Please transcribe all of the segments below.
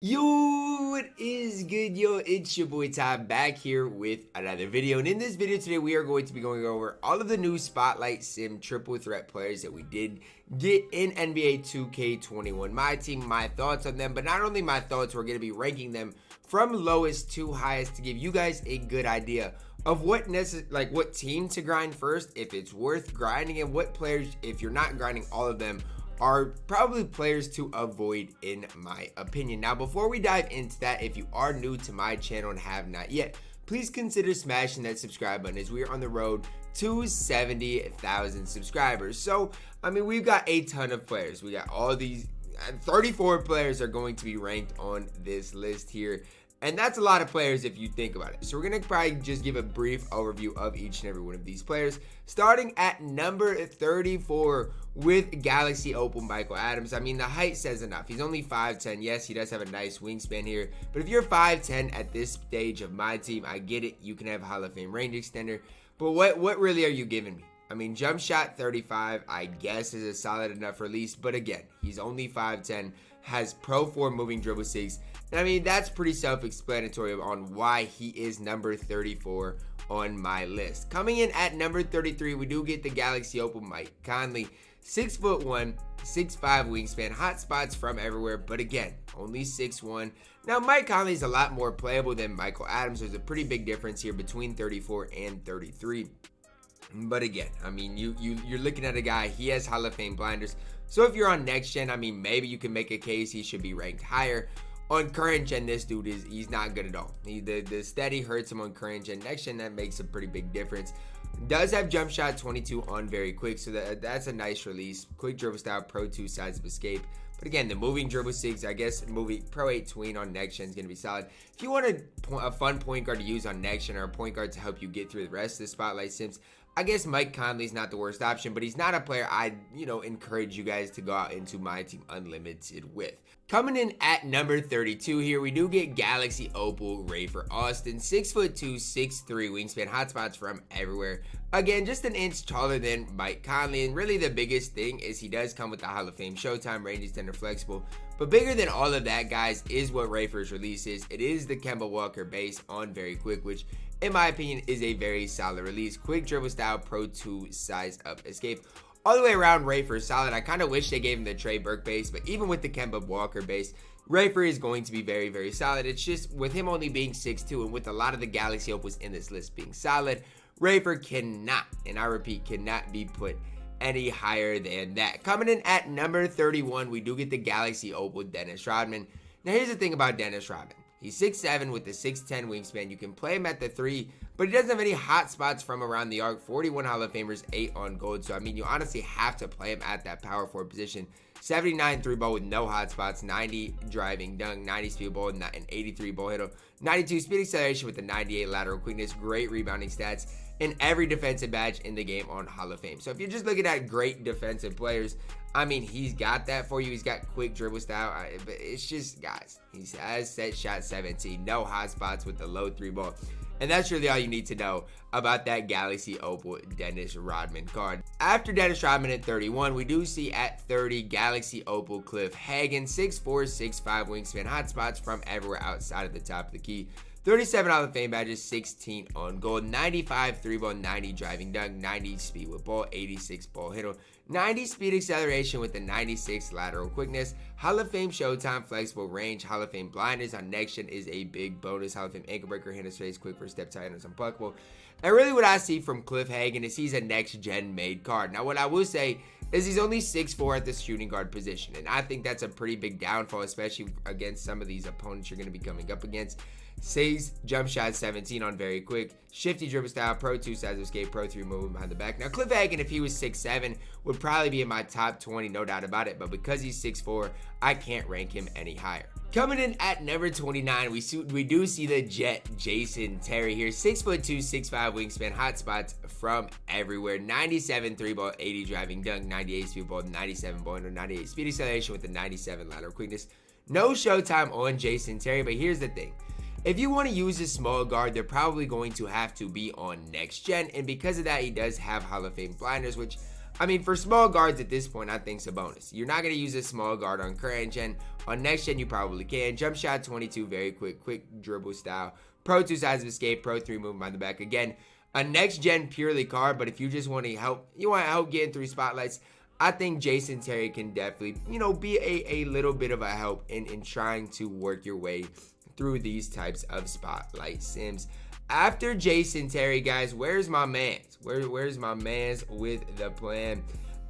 Yo, what is good? Yo, it's your boy Ty back here with another video. And in this video today, we are going to be going over all of the new Spotlight Sim triple threat players that we did get in NBA 2K21 MyTEAM, my thoughts on them. But not only my thoughts, we're going to be ranking them from lowest to highest to give you guys a good idea of what team to grind first, if it's worth grinding, and what players, if you're not grinding all of them, are probably players to avoid in my opinion. Now, before we dive into that, if you are new to my channel and have not yet, please consider smashing that subscribe button as we are on the road to 70,000 subscribers. So, I mean, we've got a ton of players. We got all these 34 players are going to be ranked on this list here. And that's a lot of players if you think about it. So we're going to probably just give a brief overview of each and every one of these players. Starting at number 34 with Galaxy Opal Michael Adams. I mean, the height says enough. He's only 5'10". Yes, he does have a nice wingspan here. But if you're 5'10" at this stage of my team, I get it. You can have Hall of Fame range extender. But what really are you giving me? I mean, jump shot 35, I guess, is a solid enough release. But again, he's only 5'10", has Pro 4 moving dribble 6. And I mean, that's pretty self-explanatory on why he is number 34 on my list. Coming in at number 33, we do get the Galaxy Opal Mike Conley. 6'1", 6'5" wingspan, hot spots from everywhere, but again, only 6'1". Now, Mike Conley is a lot more playable than Michael Adams. There's a pretty big difference here between 34 and 33. But again, I mean, you're looking at a guy, he has Hall of Fame blinders. So if you're on next gen, I mean, maybe you can make a case he should be ranked higher. On current gen, this dude he's not good at all. The steady hurts him on current gen. Next gen, that makes a pretty big difference. Does have jump shot 22 on very quick, so that's a nice release. Quick dribble style, Pro 2 sides of escape. But again, the moving dribble 6, I guess moving Pro 8 tween on next gen is going to be solid. If you want a fun point guard to use on next gen or a point guard to help you get through the rest of the Spotlight Sims, I guess Mike Conley's not the worst option, but he's not a player I, encourage you guys to go out into my team unlimited with. Coming in at number 32 here, we do get Galaxy Opal Rafer Austin. 6'2", 6'3", wingspan, hotspots from everywhere. Again, just an inch taller than Mike Conley, and really the biggest thing is he does come with the Hall of Fame Showtime, range extender, flexible. But bigger than all of that, guys, is what Rafer's release is. It is the Kemba Walker base on very quick, which in my opinion is a very solid release. Quick dribble style, Pro 2 size up escape. All the way around, Rafer is solid. I kind of wish they gave him the Trey Burke base, but even with the Kemba Walker base, Rafer is going to be very, very solid. It's just with him only being 6'2", and with a lot of the Galaxy Opals in this list being solid, Rafer cannot, and I repeat, cannot be put any higher than that. Coming in at number 31, we do get the Galaxy Opal Dennis Rodman. Now, here's the thing about Dennis Rodman. He's 6'7" with the 6'10" wingspan. You can play him at the 3, but he doesn't have any hot spots from around the arc. 41 Hall of Famers, 8 on gold. So, I mean, you honestly have to play him at that power forward position. 79 3 ball with no hot spots, 90 driving dunk, 90 speed ball, and 83 ball handle, 92 speed acceleration with the 98 lateral quickness, great rebounding stats, and every defensive badge in the game on Hall of Fame. So if you're just looking at great defensive players, I mean, he's got that for you. He's got quick dribble style, but it's just, guys, he has set shot 17, no hot spots with the low 3 ball. And that's really all you need to know about that Galaxy Opal Dennis Rodman card. After Dennis Rodman at 31, we do see at 30 Galaxy Opal Cliffhagen. 6'4", 6'5", wingspan, hot spots from everywhere outside of the top of the key. 37 Hall of Fame badges, 16 on gold, 95 3 ball, 90 driving dunk, 90 speed with ball, 86 ball handle, 90 speed acceleration with the 96 lateral quickness, Hall of Fame Showtime, flexible range, Hall of Fame blinders on next gen is a big bonus, Hall of Fame ankle breaker, hand space, quick first step, tight ends, unblockable. And really what I see from Cliffhagen is he's a next gen made card. Now what I will say is he's only 6'4" at the shooting guard position, and I think that's a pretty big downfall, especially against some of these opponents you're going to be coming up against. Says jump shot 17 on very quick, shifty dribble style, Pro 2 size of escape, Pro 3 movement behind the back. Now Cliffhagen, if he was 6'7", would probably be in my top 20, no doubt about it, but because he's 6'4", I can't rank him any higher. Coming in at number 29, we do see the Jet Jason Terry here. 6'2", 6'5", wingspan, hot spots from everywhere. 97 3 ball, 80 driving dunk, 98 speed ball, 97 ball handle, 98 speed acceleration with the 97 lateral quickness. No showtime on Jason Terry, but here's the thing. If you want to use a small guard, they're probably going to have to be on next gen, and because of that, he does have Hall of Fame blinders, which I mean, for small guards at this point, I think it's a bonus. You're not going to use a small guard on current gen. On next gen, you probably can. Jump shot 22, very quick dribble style. Pro 2 sides of escape, Pro 3 movement on the back. Again, a next gen purely card, but if you just want to help, getting through spotlights, I think Jason Terry can definitely, be a little bit of a help in trying to work your way through these types of spotlight sims. After Jason Terry, guys, where's my mans? Where's my mans with the plan?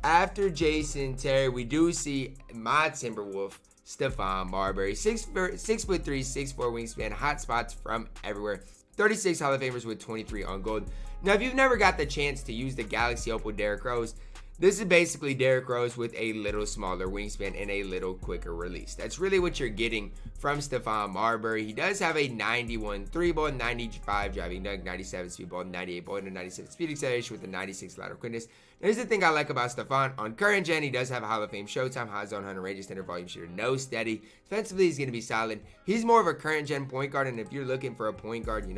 After Jason Terry, we do see my Timberwolf, Stephon Marbury, 6'3", 6'4" wingspan, hot spots from everywhere. 36 Hall of Famers with 23 on gold. Now, if you've never got the chance to use the Galaxy Opal Derrick Rose, this is basically Derrick Rose with a little smaller wingspan and a little quicker release. That's really what you're getting from Stephon Marbury. He does have a 91 3-ball, 95 driving dunk, 97 speed ball, 98 ball, and 97 speed acceleration with a 96 lateral quickness. Here's the thing I like about Stephon. On current gen, he does have a Hall of Fame Showtime, high zone hunter, range extender, volume shooter, no steady. Defensively, he's going to be solid. He's more of a current gen point guard, and if you're looking for a point guard,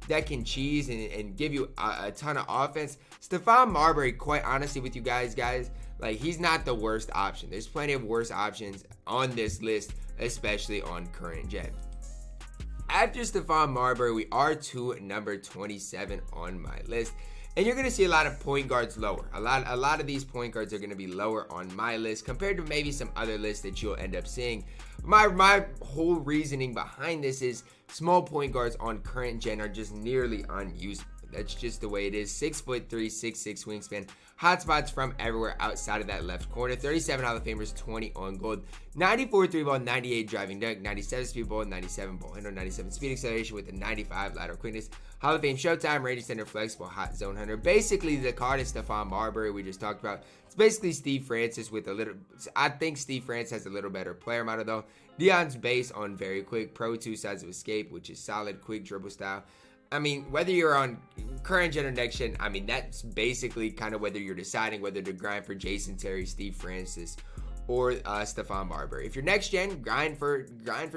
that can cheese and give you a ton of offense, Stephon Marbury, quite honestly with you guys, like, he's not the worst option. There's plenty of worse options on this list, especially on current gen. After Stephon Marbury, we are to number 27 on my list. And you're going to see a lot of point guards lower. A lot of these point guards are going to be lower on my list compared to maybe some other lists that you'll end up seeing. My whole reasoning behind this is small point guards on current gen are just nearly unusable. That's just the way it is. 6'3", 6'6" wingspan. Hot spots from everywhere outside of that left corner. 37 Hall of Famers, 20 on gold. 94 3-ball, 98 driving dunk, 97 speed ball, 97 ball handle, 97 speed acceleration with a 95 lateral quickness. Hall of Fame Showtime, range extender, flexible, hot zone hunter. Basically, the card is Stephon Marbury we just talked about. It's basically Steve Francis with a little... I think Steve Francis has a little better player model though. Deion's based on very quick, Pro 2 sides of escape, which is solid, quick dribble style. I mean, whether you're on current gen or next gen, I mean, that's basically kind of whether you're deciding whether to grind for Jason Terry, Steve Francis, or Stephon Marbury. If you're next gen, grind for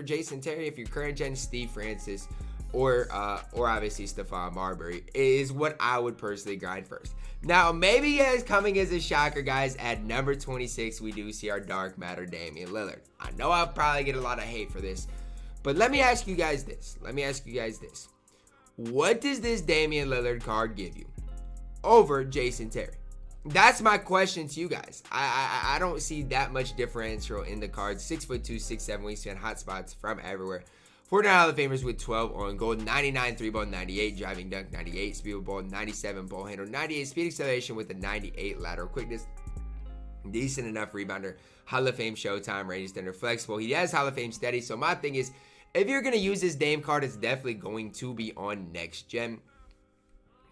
Jason Terry. If you're current gen, Steve Francis, or obviously Stephon Marbury is what I would personally grind first. Now, maybe as coming as a shocker, guys, at number 26, we do see our dark matter Damian Lillard. I know I'll probably get a lot of hate for this, but let me ask you guys this. What does this Damian Lillard card give you over Jason Terry? That's my question to you guys. I don't see that much differential in the cards. 6'2", 6'7" wingspan, hot spots from everywhere. 49 Hall of Famers with 12 on gold, 99 3-ball, 98 driving dunk, 98 speed ball, 97 ball handle, 98 speed acceleration with a 98 lateral quickness. Decent enough rebounder. Hall of Fame Showtime, range extender, flexible. He has Hall of Fame steady. So my thing is, if you're going to use this Dame card, it's definitely going to be on next gen.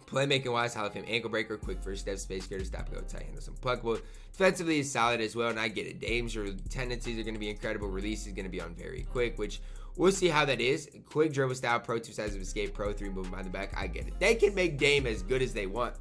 Playmaking wise, Hall of Fame ankle breaker, quick first step, space creator, stop and go, tight handle, some pluckable. Defensively is solid as well, and I get it. Dame's tendencies are going to be incredible. Release is going to be on very quick, which we'll see how that is. Quick dribble style, Pro 2 sides of escape, Pro 3 movement behind the back. I get it. They can make Dame as good as they want.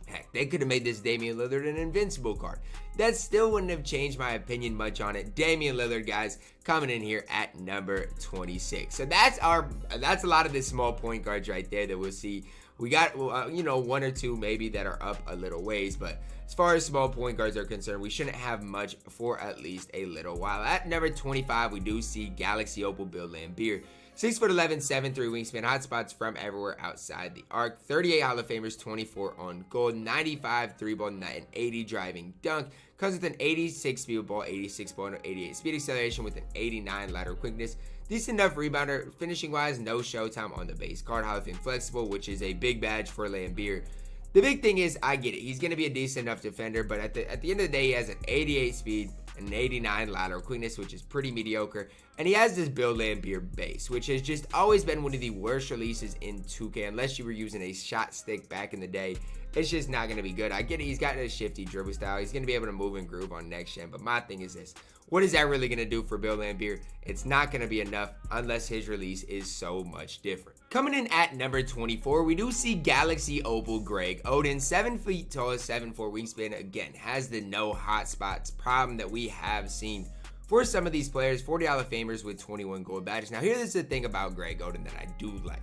Heck, they could have made this Damian Lillard an invincible card. That still wouldn't have changed my opinion much on it. Damian Lillard, guys, coming in here at number 26. So that's a lot of the small point guards right there that we'll see. We got, one or two maybe that are up a little ways, but as far as small point guards are concerned, we shouldn't have much for at least a little while. At number 25, we do see Galaxy Opal Bill Laimbeer. 6'11", 7'3" wingspan, hot spots from everywhere outside the arc. 38 Hall of Famers, 24 on gold, 95 3-ball, and 80 driving dunk. Comes with an 86 speed ball, 86 ball, and 88 speed acceleration with an 89 lateral quickness. Decent enough rebounder. Finishing wise, no showtime on the base card. Hall of Fame flexible, which is a big badge for Laimbeer. The big thing is, I get it. He's going to be a decent enough defender, but at the end of the day, he has an 88 speed and an 89 lateral quickness, which is pretty mediocre. And he has this Bill Laimbeer base, which has just always been one of the worst releases in 2K, unless you were using a shot stick back in the day. It's just not going to be good. I get it. He's got a shifty dribble style. He's going to be able to move and groove on next gen. But my thing is this. What is that really going to do for Bill Laimbeer? It's not going to be enough unless his release is so much different. Coming in at number 24, we do see Galaxy Opal Greg Oden. 7 feet tall, 7'4" wingspan. Again, has the no hot spots problem that we have seen for some of these players. 40 Hall of Famers with 21 gold badges. Now, here's the thing about Greg Oden that I do like.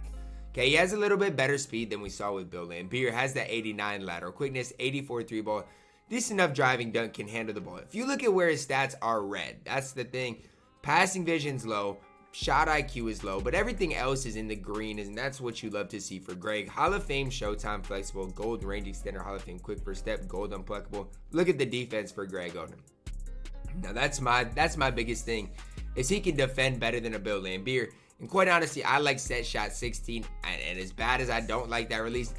Okay, he has a little bit better speed than we saw with Bill Laimbeer. Has that 89 lateral quickness, 84 3-ball. Decent enough driving dunk, can handle the ball. If you look at where his stats are red, that's the thing. Passing vision's low. Shot IQ is low, but everything else is in the green, and that's what you love to see for Greg. Hall of Fame Showtime flexible, gold range extender, Hall of Fame quick first step, gold unpluckable. Look at the defense for Greg Oden. Now that's my biggest thing, is he can defend better than a Bill Laimbeer. And quite honestly, I like set shot 16, and as bad as I don't like that release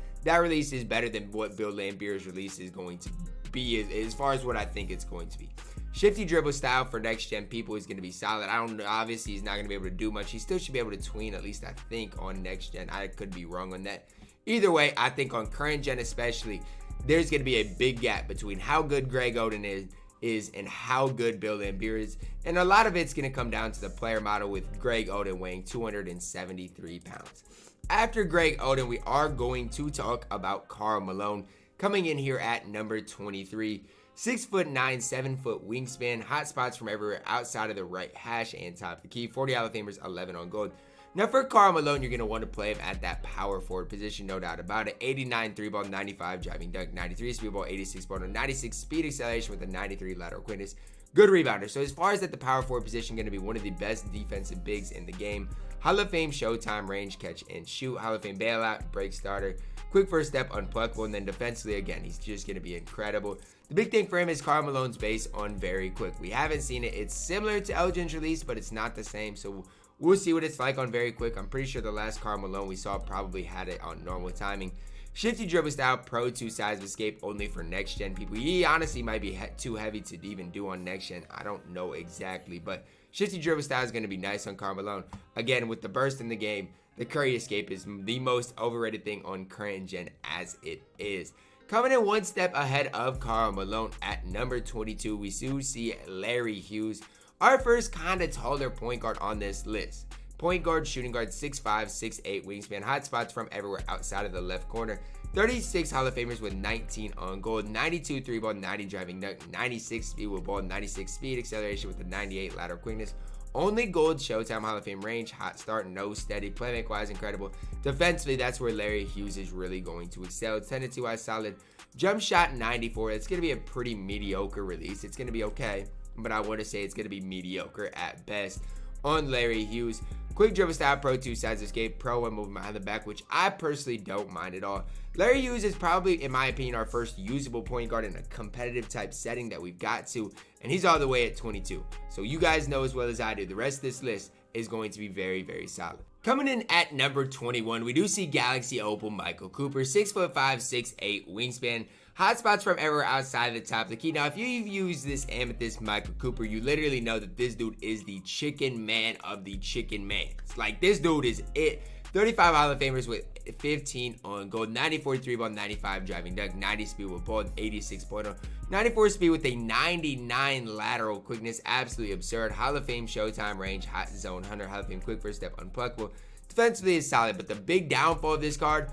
is better than what Bill Laimbeer's release is going to be as far as what I think it's going to be. Shifty dribble style for next gen people is going to be solid. I don't know, obviously he's not going to be able to do much. He still should be able to tween, at least I think, on next gen. I could be wrong on that. Either way, I think on current gen especially, there's going to be a big gap between how good Greg Oden is and how good Bill Laimbeer is. And a lot of it's going to come down to the player model, with Greg Oden weighing 273 pounds. After Greg Oden, we are going to talk about Karl Malone, coming in here at number 23. 6'9", 7 foot wingspan, hot spots from everywhere outside of the right hash and top of the key. 40 Hall of Famers, 11 on gold. Now for Karl Malone, you're going to want to play him at that power forward position, no doubt about it. 89 3 ball, 95 driving dunk, 93 speed ball, 86 ball, 96 speed acceleration with a 93 lateral quickness. Good rebounder. So as far as at the power forward position, going to be one of the best defensive bigs in the game. Hall of Fame Showtime range, catch and shoot. Hall of Fame bailout, break starter, quick first step, unpluckable, and then defensively, again, he's just going to be incredible. The big thing for him is Karl Malone's base on very quick. We haven't seen it. It's similar to Elgin's release, but it's not the same. So we'll see what it's like on very quick. I'm pretty sure the last Karl Malone we saw probably had it on normal timing. Shifty dribble style, pro 2 sides of escape, only for next gen people. He honestly might be too heavy to even do on next gen. I don't know exactly, but shifty dribble style is going to be nice on Karl Malone. Again, with the burst in the game, the Curry escape is the most overrated thing on current gen as it is. Coming in one step ahead of Karl Malone at number 22, we do see Larry Hughes, our first kind of taller point guard on this list. Point guard, shooting guard, 6'5", 6'8", wingspan, hot spots from everywhere outside of the left corner. 36 Hall of Famers with 19 on gold, 92 3 ball, 90 driving dunk, 96 speed with ball, 96 speed acceleration with a 98 lateral quickness. Only gold Showtime Hall of Fame range, hot start, no steady, playmaker wise incredible. Defensively, that's where Larry Hughes is really going to excel. 10-2 wise solid, jump shot 94. It's going to be a pretty mediocre release. It's going to be okay, but I want to say it's going to be mediocre at best on Larry Hughes. Quick dribble style, pro 2 sides escape, pro 1 movement behind the back, which I personally don't mind at all. Larry Hughes is probably, in my opinion, our first usable point guard in a competitive type setting that we've got to, and he's all the way at 22. So you guys know as well as I do, the rest of this list is going to be very, very solid. Coming in at number 21, we do see Galaxy Opal Michael Cooper, 6'5", 6'8", wingspan, hot spots from everywhere outside the top of the key. Now, if you've used this Amethyst Michael Cooper, you literally know that this dude is the chicken man of the chicken mans. Like, this dude is it. 35 Hall of Famers with 15 on gold, 94 3 ball, 95 driving dunk, 90 speed with ball, 86 pointer, 94 speed with a 99 lateral quickness, absolutely absurd. Hall of Fame Showtime range, hot zone, 100 Hall of Fame quick first step, unpluckable. Defensively is solid, but the big downfall of this card,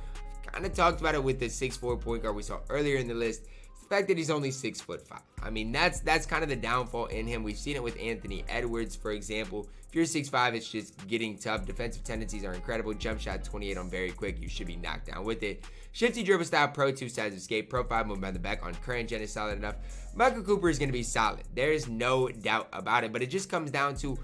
kind of talked about it with the 6'4" point guard we saw earlier in the list. The fact that he's only 6'5". I mean, that's kind of the downfall in him. We've seen it with Anthony Edwards, for example. If you're 6'5", it's just getting tough. Defensive tendencies are incredible. Jump shot 28 on very quick. You should be knocked down with it. Shifty dribble style, pro 2 sides of escape, pro 5 movement on the back on current gen is solid enough. Michael Cooper is going to be solid. There is no doubt about it, but it just comes down to,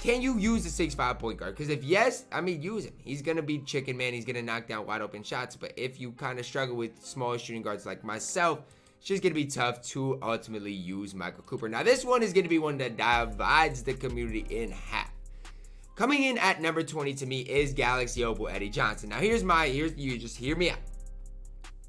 can you use a 6'5" point guard? Because if yes, I mean, use him. He's going to be chicken man. He's going to knock down wide open shots. But if you kind of struggle with small shooting guards like myself, it's just going to be tough to ultimately use Michael Cooper. Now, this one is going to be one that divides the community in half. Coming in at number 20 to me is Galaxy Opal Eddie Johnson. Now, you just hear me out.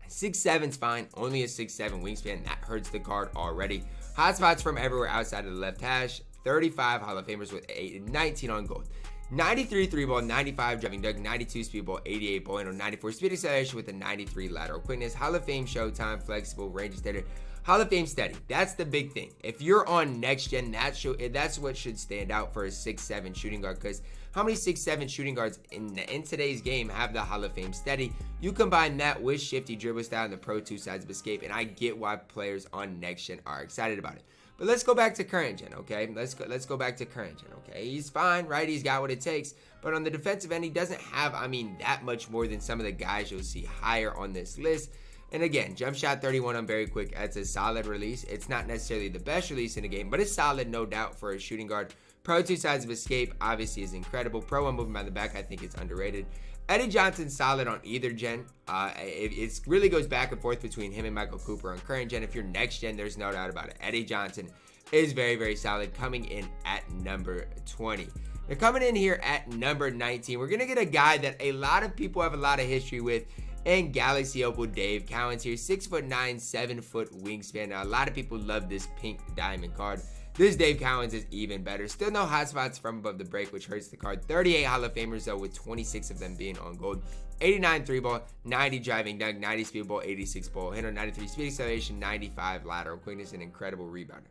6'7's fine. Only a 6'7 wingspan. That hurts the card already. Hot spots from everywhere outside of the left hash. 35 Hall of Famers with 19 on gold. 93 3 ball, 95 driving dunk, 92 speed ball, 88 ball handle, 94 speed acceleration with a 93 lateral quickness. Hall of Fame Showtime, flexible, range extender. Hall of Fame steady. That's the big thing. If you're on next gen, that's what should stand out for a 6'7 shooting guard. Because how many 6'7 shooting guards in today's game have the Hall of Fame steady? You combine that with shifty dribble style and the pro 2 sides of escape, and I get why players on next gen are excited about it. But let's go back to current gen, okay? Let's go back to current gen, okay? He's fine, right? He's got what it takes. But on the defensive end, he doesn't have, that much more than some of the guys you'll see higher on this list. And again, jump shot 31 on very quick. That's a solid release. It's not necessarily the best release in the game, but it's solid, no doubt, for a shooting guard. Pro 2 sides of escape obviously is incredible. Pro 1 movement by the back, I think it's underrated. Eddie Johnson's solid on either gen. It really goes back and forth between him and Michael Cooper on current gen. If you're next gen, there's no doubt about it. Eddie Johnson is very, very solid, coming in at number 20. Now, coming in here at number 19, we're going to get a guy that a lot of people have a lot of history with, and Galaxy Opal Dave Cowens here. 6'9", 7 foot wingspan. Now, a lot of people love this pink diamond card. This Dave Cowens is even better. Still no hotspots from above the break, which hurts the card. 38 Hall of Famers, though, with 26 of them being on gold. 89 3 ball, 90 driving dunk, 90 speed ball, 86 ball handle, 93 speed acceleration, 95 lateral quickness, and incredible rebounder.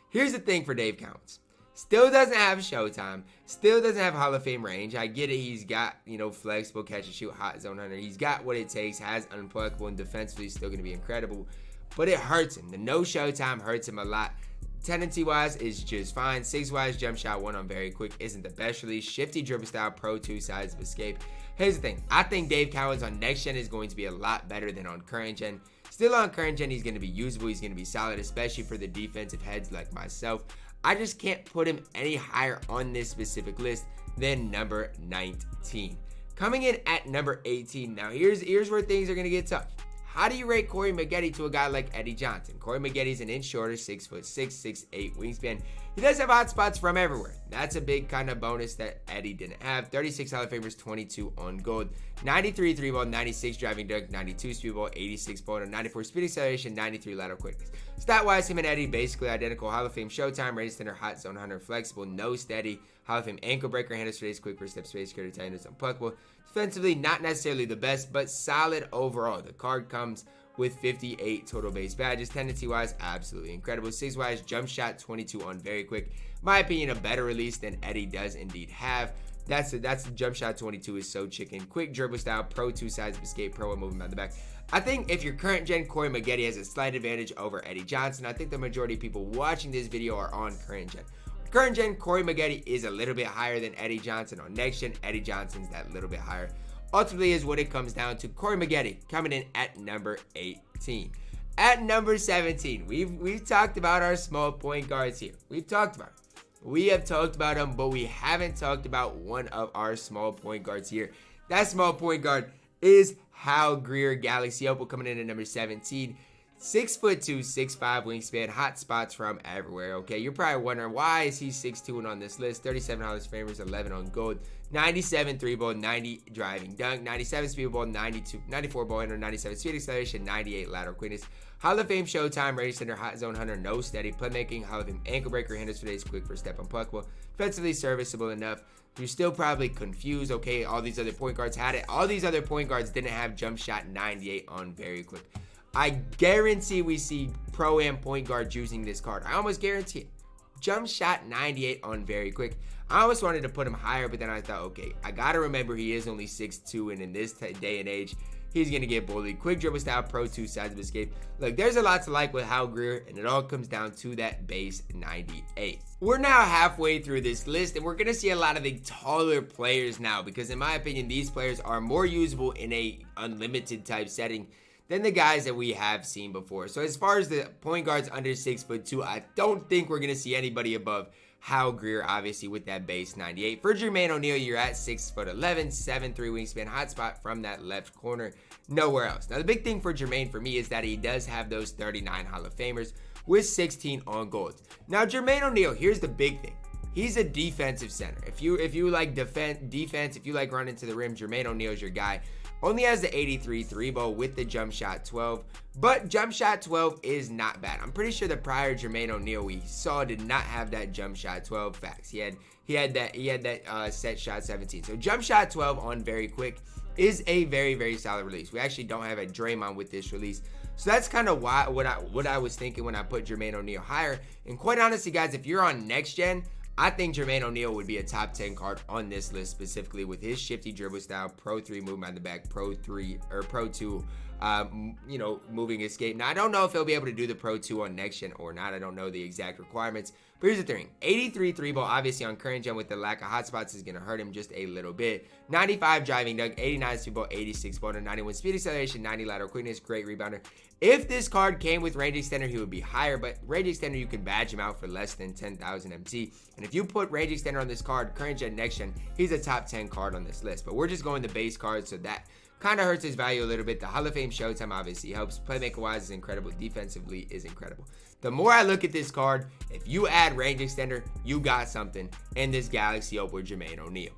Here's the thing for Dave Cowens. Still doesn't have showtime. Still doesn't have Hall of Fame range. I get it. He's got, flexible catch and shoot, hot zone hunter. He's got what it takes. Has unpluggable, and defensively still going to be incredible. But it hurts him. The no showtime hurts him a lot. Tendency-wise is just fine. 6-wise, jump shot 1 on very quick isn't the best release. Shifty dribble style, Pro 2 sides of escape. Here's the thing. I think Dave Cowens on next gen is going to be a lot better than on current gen. Still on current gen, he's going to be usable. He's going to be solid, especially for the defensive heads like myself. I just can't put him any higher on this specific list than number 19. Coming in at number 18. Now, here's where things are going to get tough. How do you rate Corey Maggette to a guy like Eddie Johnson? Corey Maggette's an inch shorter, 6'6", 6'8" wingspan. He does have hot spots from everywhere. That's a big kind of bonus that Eddie didn't have. 36 Hall of Famers, 22 on gold. 93 3 ball, 96 driving dunk, 92 speed ball, 86 ball, 94 speed acceleration, 93 lateral quickness. Stat-wise, him and Eddie basically identical. Hall of Fame showtime, range center, hot zone hunter, flexible, no steady. Hall of Fame ankle breaker, handle space, quick first step space, security, tightness, unpluckable. Defensively, not necessarily the best, but solid overall. The card comes with 58 total base badges. Tendency-wise, absolutely incredible. 6-wise, jump shot 22 on very quick. My opinion, a better release than Eddie does indeed have. That's the jump shot 22 is so chicken. Quick dribble style, Pro 2 sides of escape, Pro 1 movement by the back. I think if you're current gen, Corey Maggette has a slight advantage over Eddie Johnson. I think the majority of people watching this video are on current gen. Current gen, Corey Maggette is a little bit higher than Eddie Johnson. On next gen, Eddie Johnson's that little bit higher. Ultimately is what it comes down to. Corey Maggette coming in at number 18. At number 17, we've talked about our small point guards here. We have talked about them, but we haven't talked about one of our small point guards here. That small point guard is Hal Greer, Galaxy Opal, coming in at number 17. 6'2", 6'5" wingspan, hot spots from everywhere. Okay, you're probably wondering why is he 6'2" and on this list. 37 Hall of Famers, 11 on gold, 97 3 ball, 90 driving dunk, 97 speed ball, 94 ball handle, 97 speed acceleration, 98 lateral quickness. Hall of Fame showtime, range center, hot zone hunter, no steady playmaking. Hall of Fame ankle breaker, handles for days, quick first step, unpluckable. Defensively serviceable enough. You're still probably confused. Okay, all these other point guards had it. All these other point guards didn't have jump shot 98 on very quick. I guarantee we see Pro-Am point guards using this card. I almost guarantee it. Jump shot 98 on very quick. I almost wanted to put him higher, but then I thought, okay, I got to remember he is only 6'2", and in this day and age, he's going to get bullied. Quick dribble style, Pro 2 sides of escape. Look, there's a lot to like with Hal Greer, and it all comes down to that base 98. We're now halfway through this list, and we're going to see a lot of the taller players now, because in my opinion, these players are more usable in a unlimited type setting than the guys that we have seen before. So as far as the point guards under 6'2", I don't think we're going to see anybody above Hal Greer, obviously, with that base 98. For Jermaine O'Neal, you're at 6'11", 7'3" wingspan, hotspot from that left corner, nowhere else. Now, the big thing for Jermaine for me is that he does have those 39 Hall of Famers with 16 on gold. Now, Jermaine O'Neal, here's the big thing. He's a defensive center. If you like defense, if you like running to the rim, Jermaine O'Neal's your guy. Only has the 83 3-ball with the jump shot 12, but jump shot 12 is not bad. I'm pretty sure the prior Jermaine O'Neal we saw did not have that jump shot 12. Facts. He had that set shot 17. So jump shot 12 on very quick is a very, very solid release. We actually don't have a Draymond with this release. So that's kind of what I was thinking when I put Jermaine O'Neal higher. And quite honestly, guys, if you're on next gen, I think Jermaine O'Neal would be a top 10 card on this list, specifically with his shifty dribble style, Pro 3 movement on the back, Pro 2 you know, moving escape. Now, I don't know if he'll be able to do the Pro 2 on next gen or not. I don't know the exact requirements. But here's the thing. 83 3-ball, obviously on current gen with the lack of hotspots is going to hurt him just a little bit. 95 driving dunk, 89 speedball, 86 boner, 91 speed acceleration, 90 lateral quickness, great rebounder. If this card came with range extender, he would be higher, but range extender, you can badge him out for less than 10,000 MT. And if you put range extender on this card, current gen, next gen, he's a top 10 card on this list. But we're just going the base cards, so that kind of hurts his value a little bit. The Hall of Fame Showtime obviously helps. Playmaker wise is incredible. Defensively is incredible. The more I look at this card, if you add range extender, you got something in this Galaxy Opal Jermaine O'Neal.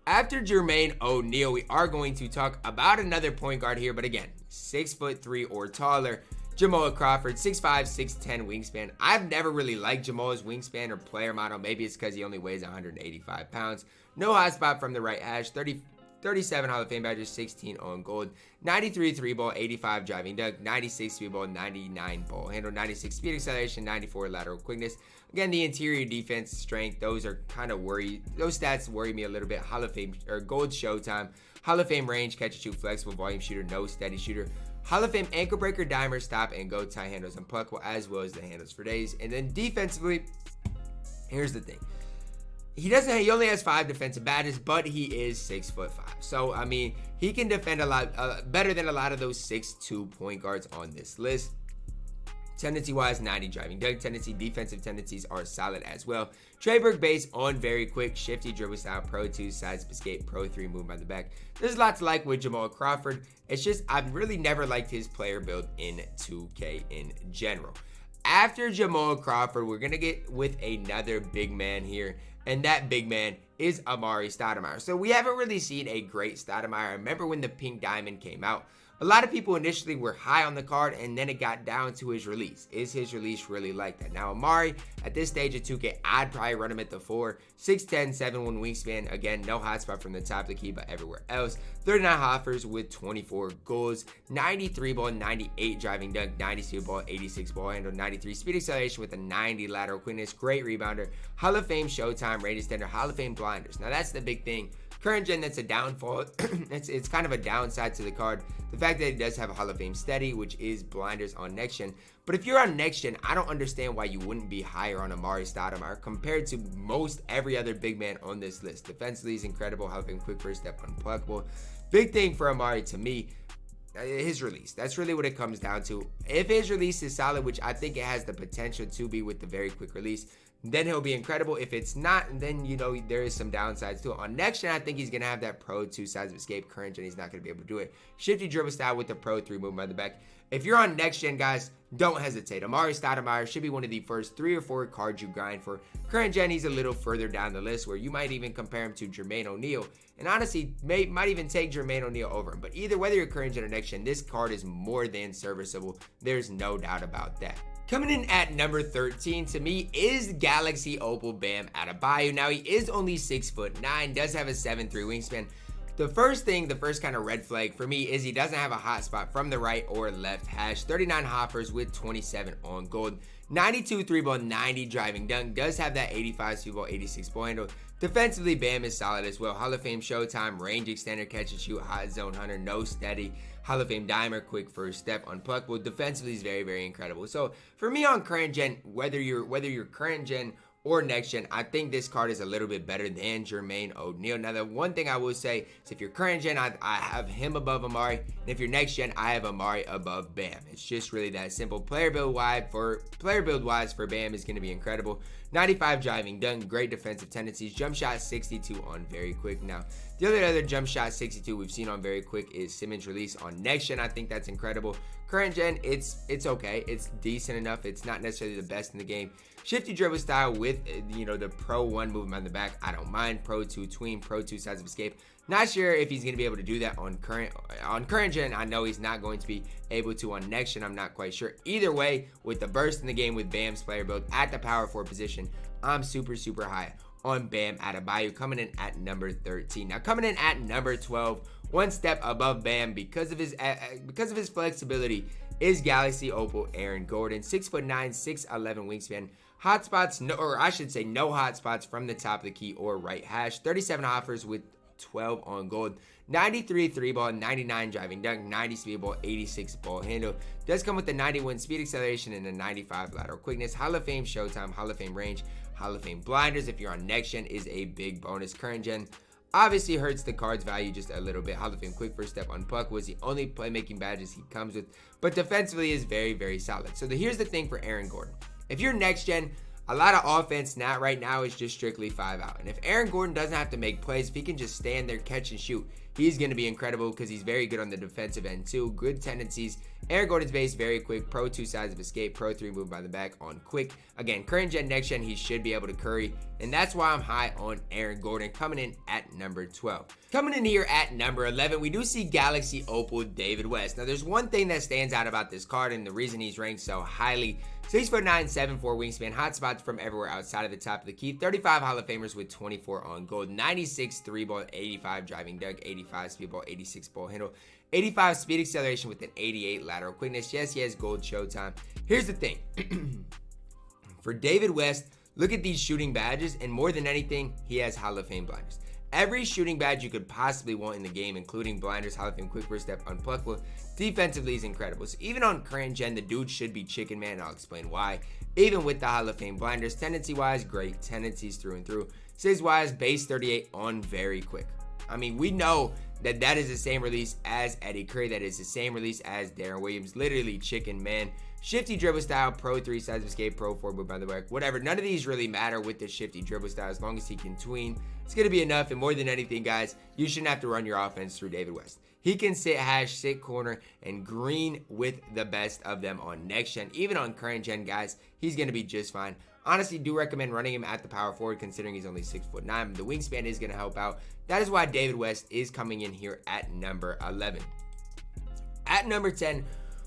After Jermaine O'Neal, we are going to talk about another point guard here, but again, 6'3" or taller. Jamal Crawford, 6'5", 6'10" wingspan. I've never really liked Jamal's wingspan or player model. Maybe it's because he only weighs 185 pounds. No hotspot from the right hash. 37 Hall of Fame badges, 16 on gold, 93 3-ball, 85 driving dunk, 96 speed ball, 99 ball handle, 96 speed acceleration, 94 lateral quickness. Again, the interior defense strength, those are kind of those stats worry me a little bit. Hall of Fame or gold Showtime, Hall of Fame range, catch and shoot, flexible volume shooter, no steady shooter. Hall of Fame ankle breaker, dimer, stop, and go tie handles unpluckable, as well as the handles for days. And then defensively, here's the thing. He only has 5 defensive badges, but he is 6'5". So, I mean, he can defend a lot better than a lot of those 6'2" point guards on this list. Tendency-wise, 90 driving dunk tendency. Defensive tendencies are solid as well. Treyberg base on very quick, shifty dribble style, Pro 2, size of escape, Pro 3, move by the back. There's a lot to like with Jamal Crawford. It's just, I've really never liked his player build in 2K in general. After Jamal Crawford, we're going to get with another big man here. And that big man is Amari Stettmer. So we haven't really seen a great Stettmer. I remember when the pink diamond came out, a lot of people initially were high on the card, and then it got down to his release. Is his release really like that? Now, Amari, at this stage of 2K, I'd probably run him at the 4. 6'10", 7'1" wingspan. Again, no hotspot from the top of the key, but everywhere else. 39 hoppers with 24 goals. 93 ball, 98 driving dunk, 92 ball, 86 ball handle, 93 speed acceleration with a 90 lateral quickness. Great rebounder. Hall of Fame Showtime, range extender, Hall of Fame blinders. Now, that's the big thing. Current gen, that's a downfall. It's kind of a downside to the card. The fact that it does have a Hall of Fame steady, which is blinders on next gen. But if you're on next gen, I don't understand why you wouldn't be higher on Amari Stettmer compared to most every other big man on this list. Defensively is incredible. Hall of Fame quick first step, unpluckable. Big thing for Amari to me, his release. That's really what it comes down to. If his release is solid, which I think it has the potential to be with the very quick release, then he'll be incredible. If it's not, then, you know, there is some downsides to it. On next gen, I think he's going to have that Pro 2 size of escape. Current gen, he's not going to be able to do it. Shifty dribble style with the Pro 3 movement by the back. If you're on next gen, guys, don't hesitate. Amari Stettmer should be one of the first 3 or 4 cards you grind for. Current gen, he's a little further down the list, where you might even compare him to Jermaine O'Neal. And honestly, might even take Jermaine O'Neal over him. But either, whether you're current gen or next gen, this card is more than serviceable. There's no doubt about that. Coming in at number 13 to me is Galaxy Opal Bam Adebayo. Now, he is only 6'9", does have a 7'3" wingspan. The first kind of red flag for me is he doesn't have a hot spot from the right or left hash. 39 hoppers with 27 on gold. 92 3-ball, 90 driving dunk. Does have that 85 speedball, 86 ball handle. Defensively, Bam is solid as well. Hall of Fame Showtime, range extender, catch and shoot, hot zone hunter, no steady. Hall of Fame dimer, quick first step, unpluckable. Defensively is very, very incredible. So for me on current gen, whether you're current gen or next gen, I think this card is a little bit better than Jermaine O'Neal. Now, the one thing I will say is if you're current gen, I have him above Amari, and if you're next gen, I have Amari above Bam. It's just really that simple. Player build wise for Bam is going to be incredible. 95 driving dunk, great defensive tendencies, jump shot 62 on very quick. Now, the other jump shot 62 we've seen on very quick is Simmons release on next gen. I think that's incredible. Current gen, it's okay. It's decent enough. It's not necessarily the best in the game. Shifty dribble style with, the Pro 1 movement on the back. I don't mind. Pro 2 tween, Pro 2 size of escape. Not sure if he's going to be able to do that on current gen. I know he's not going to be able to on next gen. I'm not quite sure. Either way, with the burst in the game with Bam's player build at the power forward position, I'm super, super high on Bam Adebayo, coming in at number 13. Now, coming in at number 12, one step above Bam because of his flexibility, is Galaxy Opal Aaron Gordon. 6'9", 6'11" wingspan. Hotspots, no hotspots from the top of the key or right hash. 37 hoppers with 12 on gold. 93 3 ball, 99 driving dunk, 90 speed ball, 86 ball handle. Does come with the 91 speed acceleration and a 95 lateral quickness. Hall of Fame showtime, Hall of Fame range, Hall of Fame blinders. If you're on next gen, is a big bonus. Current gen obviously hurts the card's value just a little bit. Hall of Fame quick first step unpuck was the only playmaking badges he comes with, but defensively is very, very solid. So here's the thing for Aaron Gordon. If you're next gen, a lot of offense not right now is just strictly 5 out. And if Aaron Gordon doesn't have to make plays, if he can just stand there, catch and shoot, he's going to be incredible because he's very good on the defensive end too. Good tendencies. Aaron Gordon's base, very quick. Pro 2 sides of escape. Pro 3 move by the back on quick. Again, current gen, next gen, he should be able to curry. And that's why I'm high on Aaron Gordon coming in at number 12. Coming in here at number 11, we do see Galaxy Opal David West. Now, there's one thing that stands out about this card and the reason he's ranked so highly. 6'9", 7'4" wingspan, hot spots from everywhere outside of the top of the key. 35 Hall of Famers with 24 on gold. 96 3 ball, 85 driving dunk, 85 speed ball, 86 ball handle, 85 speed acceleration with an 88 lateral quickness. Yes, he has gold showtime. Here's the thing. For David West, look at these shooting badges, and more than anything, he has Hall of Fame blinders. Every shooting badge you could possibly want in the game, including blinders, Hall of Fame quick first step, unpluckable. Defensively is incredible. So even on current gen, the dude should be chicken man. I'll explain why. Even with the Hall of Fame blinders, tendency wise, great tendencies through and through. Size wise, base 38 on very quick. I mean, we know that that is the same release as Eddie Curry. That is the same release as Darren Williams. Literally chicken man. Shifty dribble style, Pro 3 sides of escape, Pro 4 move by the back, whatever. None of these really matter with the shifty dribble style as long as he can tween. It's going to be enough, and more than anything, guys, you shouldn't have to run your offense through David West. He can sit hash, sit corner, and green with the best of them on next gen. Even on current gen, guys, he's going to be just fine. Honestly, do recommend running him at the power forward considering he's only 6'9". The wingspan is going to help out. That is why David West is coming in here at number 11. At number 10,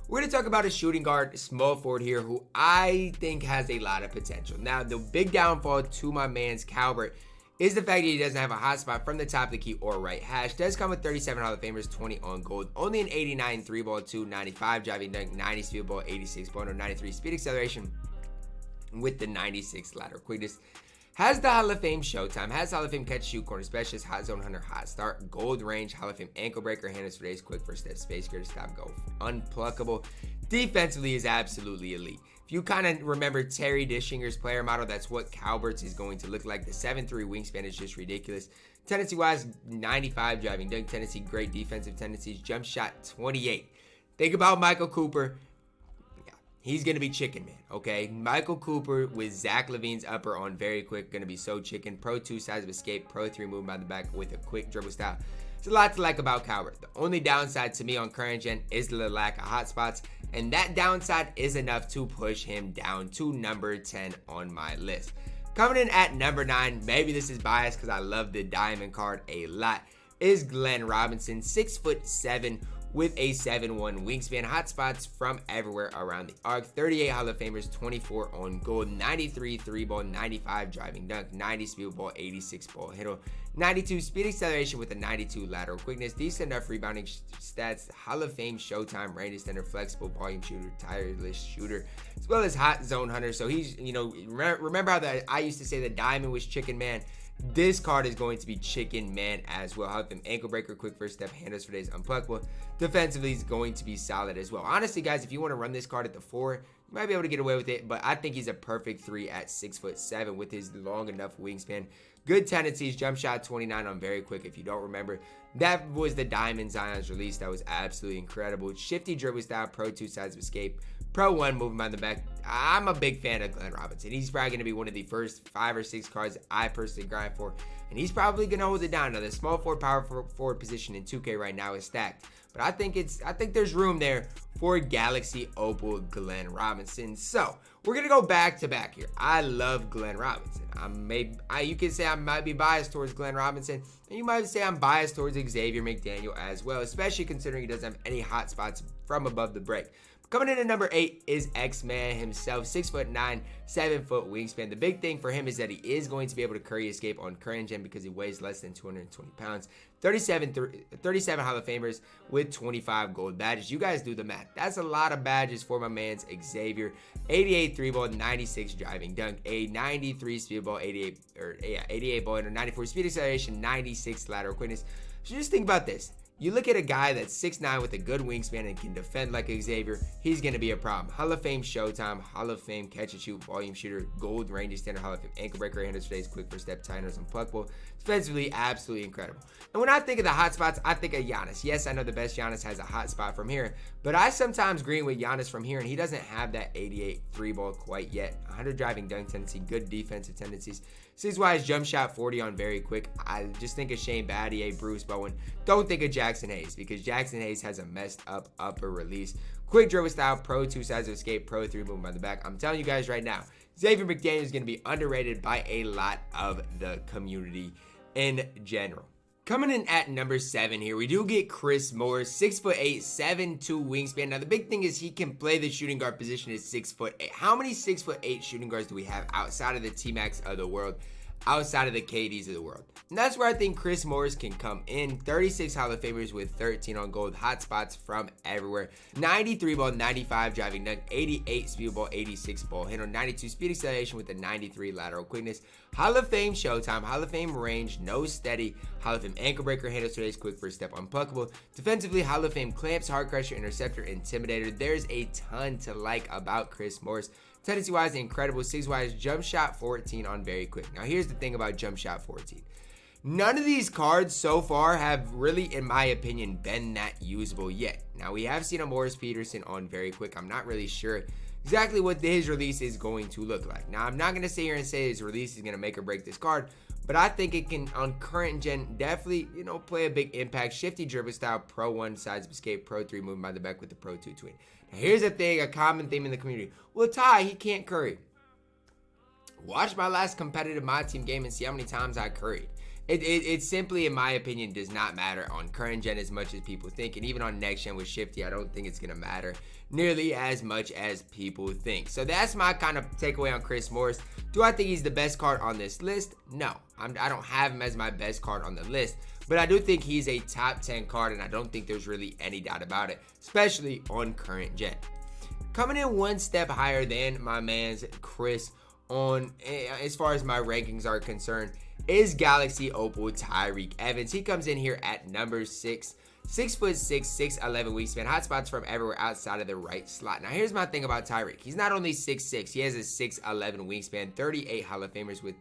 we're going to talk about a shooting guard, small forward here, who I think has a lot of potential. Now, the big downfall to my man's Calvert is the fact that he doesn't have a hot spot from the top of the key or right hash. Does come with 37 Hall of Famers, 20 on gold. Only an 89 3 ball, 2, 95 driving dunk, 90 speed ball, 86 ball, 93 speed acceleration with the 96 lateral quickness. Has the Hall of Fame showtime, has Hall of Fame catch, shoot, corner specialist, hot zone hunter, hot start, gold range, Hall of Fame ankle breaker, handles for days, quick first step, space creator, stop, go, unpluckable. Defensively is absolutely elite. If you kind of remember Terry Dishinger's player model, that's what Calvert's is going to look like. The 7'3" wingspan is just ridiculous. Tendency-wise, 95 driving dunk tendency, great defensive tendencies, jump shot 28. Think about Michael Cooper. He's going to be chicken, man, okay? Michael Cooper with Zach LaVine's upper on very quick, going to be so chicken. Pro 2 size of escape, Pro 3 movement by the back with a quick dribble style. There's a lot to like about Calvert. The only downside to me on current gen is the lack of hot spots, and that downside is enough to push him down to number 10 on my list. Coming in at number 9, maybe this is biased because I love the diamond card a lot, is Glenn Robinson, 6'7", with a 7'1" wingspan, hot spots from everywhere around the arc, 38 Hall of Famers, 24 on gold, 93 3 ball, 95 driving dunk, 90 speed ball, 86 ball handle, 92 speed acceleration with a 92 lateral quickness, decent enough rebounding stats, Hall of Fame showtime, range extender, flexible volume shooter, tireless shooter, as well as hot zone hunter. So he's, you know, remember how I used to say the diamond was chicken man? This card is going to be chicken man as well. Hall of Fame ankle breaker, quick first step, handles for days, unpluckable. Defensively is going to be solid as well. Honestly, guys, if you want to run this card at the 4, you might be able to get away with it, but I think he's a perfect 3 at 6'7" with his long enough wingspan. Good tendencies, jump shot 29 on very quick. If you don't remember, that was the Diamond Zion's release. That was absolutely incredible. Shifty dribble style, Pro 2 sides of escape, Pro 1 moving by the back. I'm a big fan of Glenn Robinson. He's probably going to be one of the first 5 or 6 cards I personally grind for, and he's probably going to hold it down. Now, the small forward, power forward position in 2K right now is stacked, but I think there's room there for Galaxy Opal Glenn Robinson. So we're gonna go back to back here. I love Glenn Robinson. You can say I might be biased towards Glenn Robinson, and you might say I'm biased towards Xavier McDaniel as well, especially considering he doesn't have any hot spots from above the break. Coming in at number 8 is X-Man himself, 6'9", 7-foot wingspan. The big thing for him is that he is going to be able to curry escape on current gen because he weighs less than 220 pounds. 37 Hall of Famers with 25 gold badges. You guys do the math. That's a lot of badges for my man's Xavier. 88 3 ball, 96 driving dunk, a 93 speed ball, 88 ball handle, 94 speed acceleration, 96 lateral quickness. So just think about this. You look at a guy that's 6'9" with a good wingspan and can defend like Xavier, he's going to be a problem. Hall of Fame Showtime, Hall of Fame catch and shoot, volume shooter, gold range extender, Hall of Fame ankle breaker, handles for days, quick first step, tight nose, unpluckable. Defensively, absolutely incredible. And when I think of the hot spots, I think of Giannis. Yes, I know the best Giannis has a hot spot from here, but I sometimes green with Giannis from here, and he doesn't have that 88 3 ball quite yet. 100 driving dunk tendency, good defensive tendencies. Size-wise, jump shot 40 on very quick. I just think of Shane Battier, Bruce Bowen. Don't think of Jackson Hayes because Jackson Hayes has a messed up upper release. Quick dribble style, pro 2 sides of escape, pro 3 movement by the back. I'm telling you guys right now, Xavier McDaniel is going to be underrated by a lot of the community in general. Coming in at number 7 here, we do get Chris Morris, 6'8", 7'2" wingspan. Now, the big thing is he can play the shooting guard position at 6'8". How many 6'8" shooting guards do we have outside of the T-Max of the world, outside of the KDs of the world? And that's where I think Chris Morris can come in. 36 Hall of Famers with 13 on gold, hot spots from everywhere. 93 ball, 95 driving dunk, 88 speed ball, 86 ball handle, 92 speed acceleration with a 93 lateral quickness. Hall of Fame Showtime, Hall of Fame range, nose steady, Hall of Fame ankle breaker, handles today's quick first step, unpluckable. Defensively, Hall of Fame clamps, hard crusher, interceptor, intimidator. There's a ton to like about Chris Morris. Tendency-wise, incredible. Size-wise, jump shot 14 on very quick. Now, here's the thing about jump shot 14. None of these cards so far have really, in my opinion, been that usable yet. Now, we have seen a Morris Peterson on very quick. I'm not really sure exactly what his release is going to look like. Now, I'm not going to sit here and say his release is going to make or break this card, but I think it can, on current gen, definitely, play a big impact. Shifty dribble style, pro 1 sides of escape, pro 3 moving by the back with the pro 2 twin. Now, here's the thing, a common theme in the community. Well, Ty, he can't curry. Watch my last competitive MyTEAM game and see how many times I curried. It simply, in my opinion, does not matter on current gen as much as people think. And even on next gen with Shifty, I don't think it's going to matter nearly as much as people think. So that's my kind of takeaway on Chris Morris. Do I think he's the best card on this list? No. I don't have him as my best card on the list. But I do think he's a top 10 card, and I don't think there's really any doubt about it, especially on current gen. Coming in one step higher than my man's Chris on, as far as my rankings are concerned, is Galaxy Opal Tyrique Evans. He comes in here at number 6. 6'6", 6'11" wingspan, hot spots from everywhere outside of the right slot. Now, here's my thing about Tyrique. He's not only 6'6", he has a 6'11" wingspan, 38 Hall of Famers with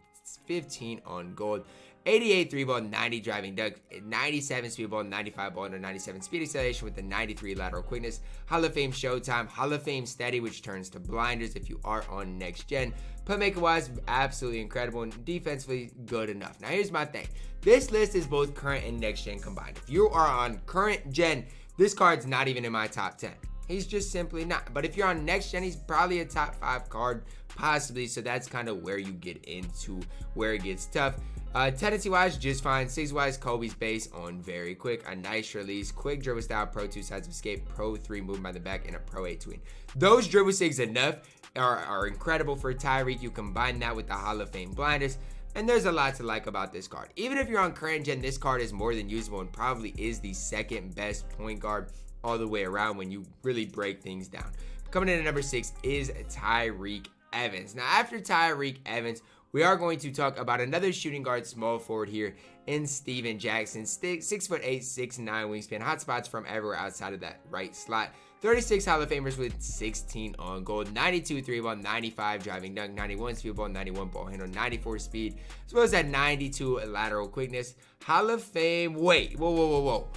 15 on gold, 88 3 ball, 90 driving dunk, 97 speed ball, 95 ball, and 97 speed acceleration with the 93 lateral quickness. Hall of Fame Showtime, Hall of Fame steady, which turns to blinders if you are on next gen. Playmaker wise, absolutely incredible, and defensively good enough. Now, here's my thing. This list is both current and next gen combined. If you are on current gen, this card's not even in my top 10. He's just simply not. But if you're on next gen, he's probably a top 5 card, possibly. So that's kind of where you get into where it gets tough. Tendency-wise, just fine. Size-wise, Kobe's base on very quick. A nice release. Quick dribble style, pro 2 sides of escape, pro 3 movement by the back, and a pro 8 tween. Those dribble sigs enough are incredible for Tyrique. You combine that with the Hall of Fame blinders, and there's a lot to like about this card. Even if you're on current gen, this card is more than usable and probably is the second best point guard all the way around when you really break things down. Coming in at number 6 is Tyrique Evans. Now, after Tyrique Evans, we are going to talk about another shooting guard, small forward here in Steven Jackson. 6'8", 6'9" wingspan, hot spots from everywhere outside of that right slot. 36 Hall of Famers with 16 on gold, 92 3 ball, 95 driving dunk, 91 speed ball, 91 ball handle, 94 speed, as well as that 92 lateral quickness. Hall of Fame, wait, whoa,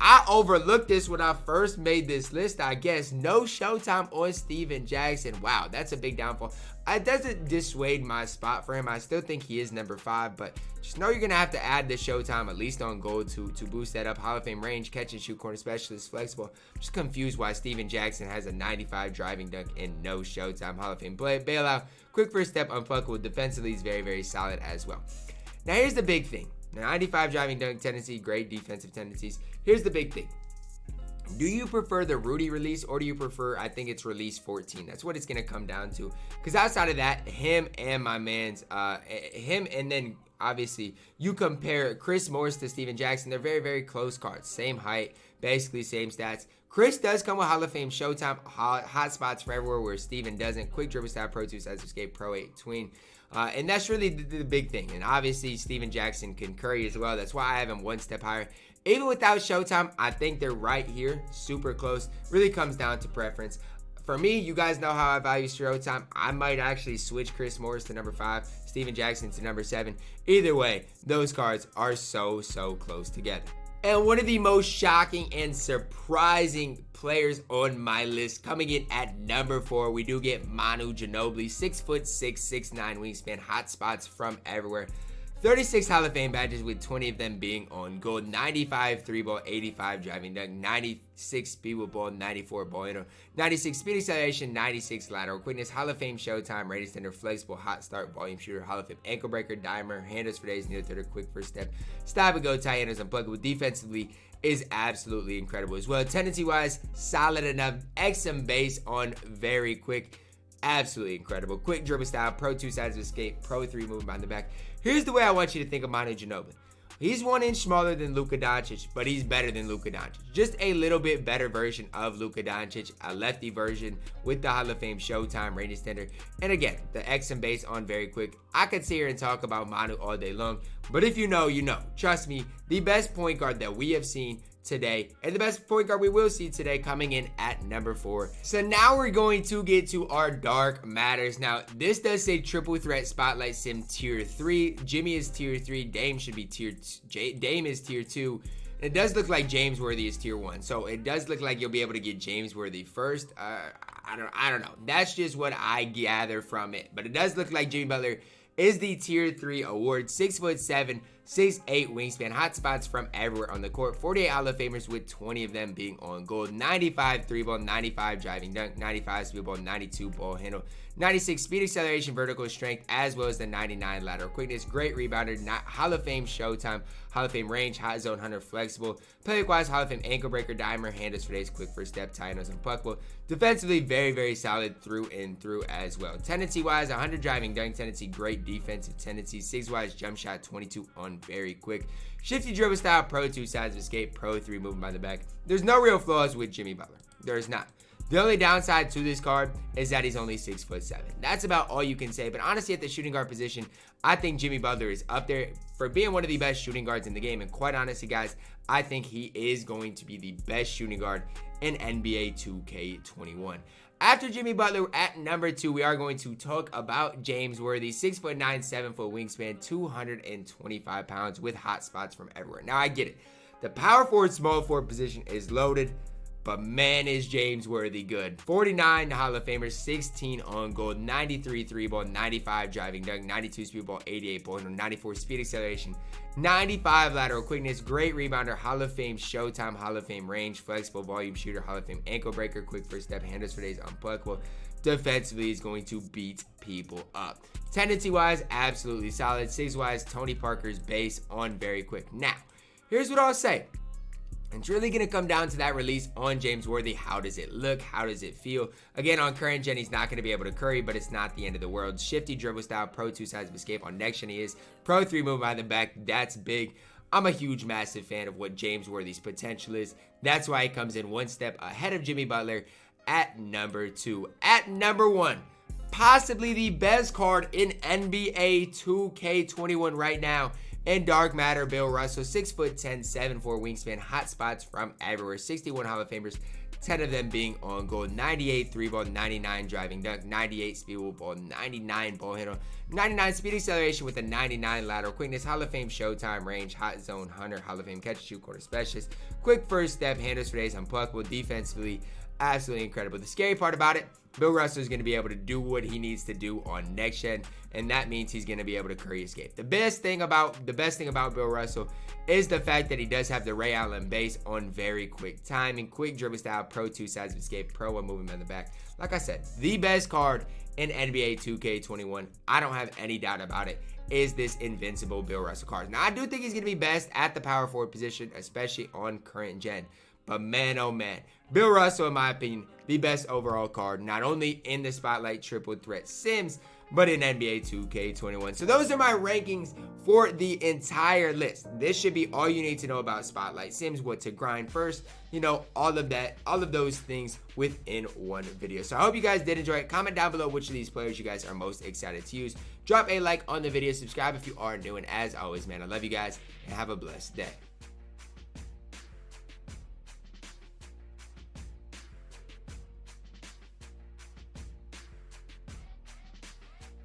I overlooked this when I first made this list, I guess. No Showtime on Steven Jackson. Wow, that's a big downfall. It doesn't dissuade my spot for him. I still think he is number 5, but just know you're going to have to add the Showtime, at least on gold, to boost that up. Hall of Fame range, catch and shoot, corner specialist, flexible. I'm just confused why Steven Jackson has a 95 driving dunk and no Showtime. Hall of Fame bailout, quick first step, unpluckable. Defensively is very, very solid as well. Now, here's the big thing. 95 driving dunk tendency, great defensive tendencies. Here's the big thing. Do you prefer the Rudy release, or do you prefer, I think it's release 14? That's what it's going to come down to. Because outside of that, him and my man's, him and then obviously you compare Chris Morris to Steven Jackson. They're very, very close cards. Same height, basically same stats. Chris does come with Hall of Fame Showtime, hot spots for everywhere, where Steven doesn't. Quick dribble style, Pro 2 size escape, Pro 8 tween. And that's really the big thing. And obviously Steven Jackson can curry as well. That's why I have him one step higher. Even without Showtime, I think they're right here, super close. Really comes down to preference. For me, you guys know how I value Showtime. I might actually switch Chris Morris to number 5, Steven Jackson to number 7. Either way, those cards are so close together. And one of the most shocking and surprising players on my list, coming in at number 4, we do get Manu Ginobili, 6'6", 6'9" wingspan, hot spots from everywhere. 36 Hall of Fame badges, with 20 of them being on gold. 95 3-ball, 85 driving dunk, 96 speed with ball, 94 ball handle, 96 speed acceleration, 96 lateral quickness. Hall of Fame Showtime, rated center, flexible, hot start, volume shooter. Hall of Fame ankle breaker, dimer, handles for days, near third, quick first step, stop and go, tight ends, unpluggable. Defensively is absolutely incredible as well. Tendency wise, solid enough. XM base on very quick. Absolutely incredible. Quick dribble style, Pro 2 sides of escape, Pro 3 moving behind the back. Here's the way I want you to think of Manu Ginobili. He's 1 inch smaller than Luka Doncic, but he's better than Luka Doncic. Just a little bit better version of Luka Doncic, a lefty version with the Hall of Fame Showtime rating standard. And again, the XM base on very quick. I could sit here and talk about Manu all day long, but if you know, you know. Trust me, the best point guard that we have seen today, and the best point guard we will see today, coming in at number 4. So now we're going to get to our dark matters. Now this does say triple threat spotlight sim tier 3. Jimmy is tier 3. Dame should be Dame is tier 2. It does look like James Worthy is tier 1, so it does look like you'll be able to get James Worthy first. I don't know. That's just what I gather from it, but it does look like Jimmy Butler is the tier 3 award. 6'7", 6'8" wingspan, hot spots from everywhere on the court. 48 Hall of Famers, with 20 of them being on gold. 95 3-ball, 95 driving dunk, 95 speed ball, 92 ball handle, 96 speed acceleration, vertical strength, as well as the 99 lateral quickness. Great rebounder, Hall of Fame Showtime, Hall of Fame range, hot zone hunter, flexible. Play wise, Hall of Fame ankle breaker, dimer, handles for days, quick first step, tight ends, unpluckable. Defensively, very solid through and through as well. Tendency wise, 100 driving dunk tendency, great defensive tendency. 6 wise jump shot, 22 on very quick. Shifty dribble style, Pro 2 sides of escape, Pro 3 moving by the back. There's no real flaws with Jimmy Butler. There's not. The only downside to this card is that he's only 6'7". That's about all you can say. But honestly, at the shooting guard position, I think Jimmy Butler is up there for being one of the best shooting guards in the game. And quite honestly, guys, I think he is going to be the best shooting guard in NBA 2K21. After Jimmy Butler, at number 2, we are going to talk about James Worthy. 6'9", 7-foot wingspan, 225 pounds, with hot spots from everywhere. Now, I get it. The power forward, small forward position is loaded, but man, is James Worthy good. 49 Hall of Famers, 16 on gold, 93 3-ball, 95 driving dunk, 92 speed ball, 88 ball handle, 94 speed acceleration, 95 lateral quickness, great rebounder, Hall of Fame Showtime, Hall of Fame range, flexible volume shooter, Hall of Fame ankle breaker, quick first step, handles for days, unpluckable. Defensively, he's going to beat people up. Tendency wise, absolutely solid. 6 wise, Tony Parker's base on very quick. Now, here's what I'll say. It's really going to come down to that release on James Worthy. How does it look? How does it feel? Again, on current gen, he's not going to be able to curry, but it's not the end of the world. Shifty dribble style, Pro 2 sides of escape. On next gen, he is Pro 3 move by the back. That's big. I'm a huge, massive fan of what James Worthy's potential is. That's why he comes in one step ahead of Jimmy Butler at number 2. At number 1, possibly the best card in NBA 2K21 right now, and dark matter, Bill Russell, 6'10", 7'4" wingspan, hot spots from everywhere. 61 Hall of Famers, 10 of them being on gold. 98 3-ball, 99 driving dunk, 98 speed with ball, 99 ball handle, 99 speed acceleration with a 99 lateral quickness. Hall of Fame Showtime range, hot zone hunter, Hall of Fame catch and shoot corner specialist, quick first step, handles for days, unpluckable. Defensively, absolutely incredible. The scary part about it, Bill Russell is going to be able to do what he needs to do on next gen, and that means he's going to be able to curry escape. The best thing about Bill Russell is the fact that he does have the Ray Allen base on very quick timing, quick dribble style, Pro 2 sides of escape, Pro 1 movement in the back. Like I said, the best card in NBA 2K21, I don't have any doubt about it, is this Invincible Bill Russell card. Now, I do think he's going to be best at the power forward position, especially on current gen. But man, oh man, Bill Russell, in my opinion, the best overall card, not only in the Spotlight Triple Threat Sims, but in NBA 2K21. So those are my rankings for the entire list. This should be all you need to know about Spotlight Sims, what to grind first, you know, all of that, all of those things within one video. So I hope you guys did enjoy it. Comment down below which of these players you guys are most excited to use. Drop a like on the video, subscribe if you are new, and as always, man, I love you guys, and have a blessed day.